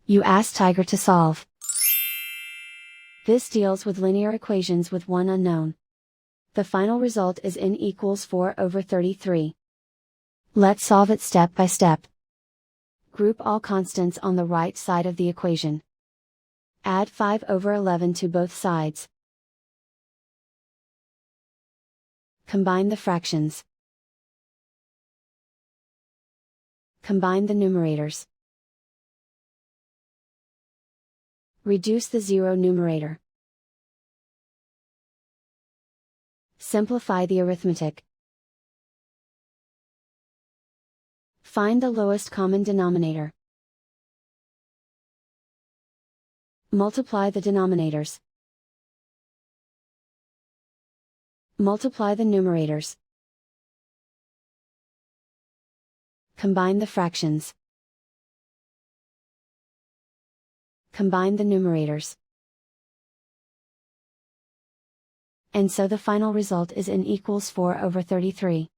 You ask Tiger to solve. This deals with linear equations with one unknown. The final result is n equals 4/33. Let's solve it step by step. Group all constants on the right side of the equation. Add 5/11 to both sides. Combine the fractions. Combine the numerators. Reduce the zero numerator. Simplify the arithmetic. Find the lowest common denominator. Multiply the denominators. Multiply the numerators. Combine the fractions. Combine the numerators. And so the final result is n equals 4/33.